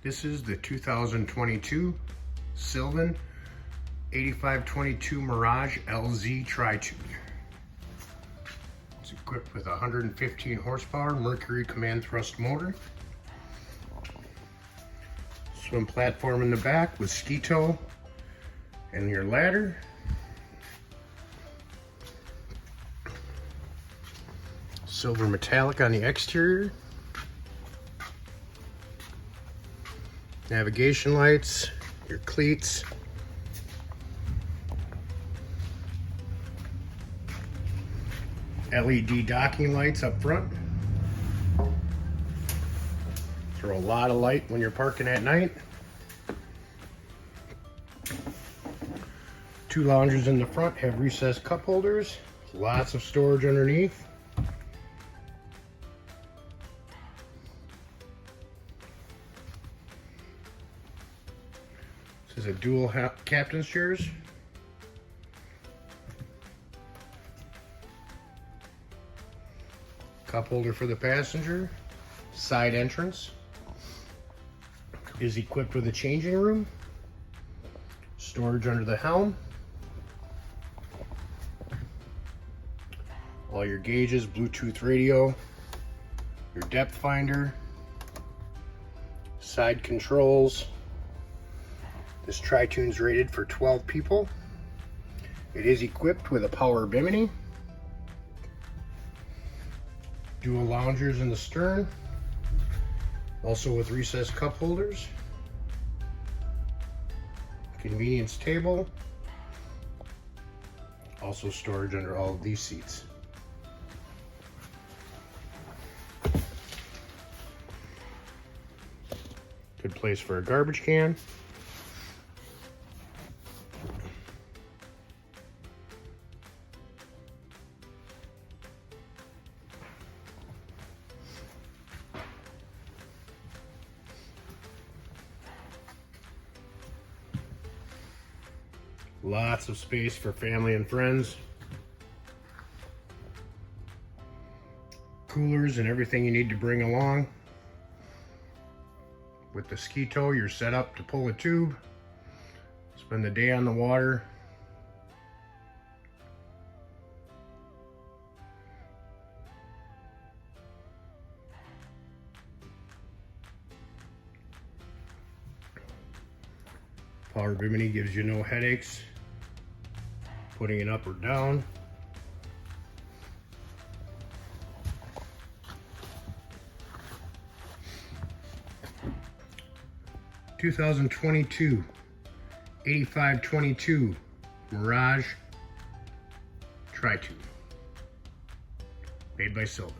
This is the 2022 Sylvan 8522 Mirage LZ Tri-Toon. It's equipped with a 115 horsepower Mercury command thrust motor. Swim platform in the back with ski tow and your ladder. Silver metallic on the exterior. Navigation lights, your cleats. LED docking lights up front. Throw a lot of light when you're parking at night. 2 loungers in the front have recessed cup holders. Lots of storage underneath. This is a dual captain's chairs. Cup holder for the passenger. Side entrance is equipped with a changing room. Storage under the helm. All your gauges, Bluetooth radio, your depth finder, side controls. This Tri-Toon's rated for 12 people. It is equipped with a power bimini. Dual loungers in the stern. Also with recessed cup holders. Convenience table. Also storage under all of these seats. Good place for a garbage can. Lots of space for family and friends. Coolers and everything you need to bring along. With the ski tow, you're set up to pull a tube, spend the day on the water. Power bimini gives you no headaches putting it up or down. (2022) 8522 Mirage Tri-Toon, made by Sylvan.